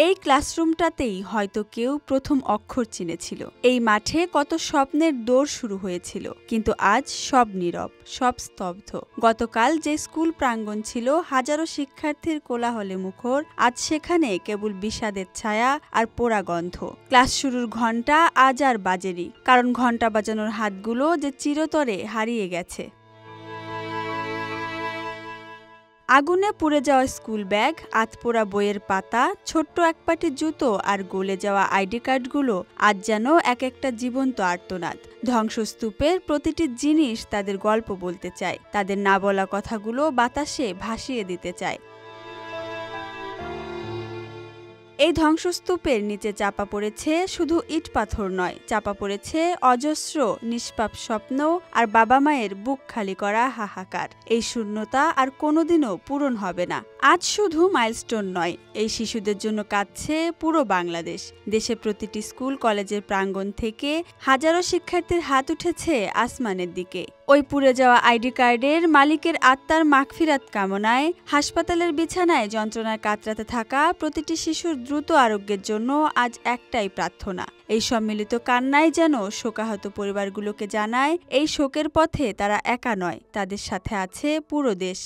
এই ক্লাসরুমটাতেই হয়তো কেউ প্রথম অক্ষর চিনেছিল। এই মাঠে কত স্বপ্নের দৌড় শুরু হয়েছিল, কিন্তু আজ সব নীরব, সব স্তব্ধ। গতকাল যে স্কুল প্রাঙ্গণ ছিল হাজারো শিক্ষার্থীর কোলাহলে মুখর, আজ সেখানে কেবল বিষাদের ছায়া আর পোড়া গন্ধ। ক্লাস শুরুর ঘণ্টা আজ আর বাজেনি, কারণ ঘণ্টা বাজানোর হাতগুলো যে চিরতরে হারিয়ে গেছে। আগুনে পুড়ে যাওয়া স্কুল ব্যাগ, আতপোড়া বইয়ের পাতা, ছোট্ট এক পাটি জুতো আর গলে যাওয়া আইডি কার্ডগুলো আজ যেন এক একটা জীবন্ত আর্তনাদ। ধ্বংসস্তূপের প্রতিটি জিনিস তাদের গল্প বলতে চায়, তাদের না বলা কথাগুলো বাতাসে ভাসিয়ে দিতে চায়। এই ধ্বংসস্তূপের নিচে চাপা পড়েছে শুধু ইট পাথর নয়, চাপা পড়েছে অজস্র নিষ্পাপ স্বপ্ন আর বাবা মায়ের বুক খালি করা হাহাকার। এই শূন্যতা আর কোনোদিনও পূরণ হবে না। আজ শুধু মাইলস্টোন নয়, এই শিশুদের জন্য কাঁদছে পুরো বাংলাদেশ। দেশে প্রতিটি স্কুল কলেজের প্রাঙ্গণ থেকে হাজারো শিক্ষার্থীর হাত উঠেছে আসমানের দিকে। ওই পুড়ে যাওয়া আইডি কার্ডের মালিকের আত্মার মাগফিরাত কামনায়, হাসপাতালের বিছানায় যন্ত্রণায় কাতরাতে থাকা প্রতিটি শিশুর দ্রুত আরোগ্যের জন্য আজ একটাই প্রার্থনা। এই সম্মিলিত কান্নায় যেন শোকাহত পরিবারগুলোকে জানায়, এই শোকের পথে তারা একা নয়, তাদের সাথে আছে পুরো দেশ।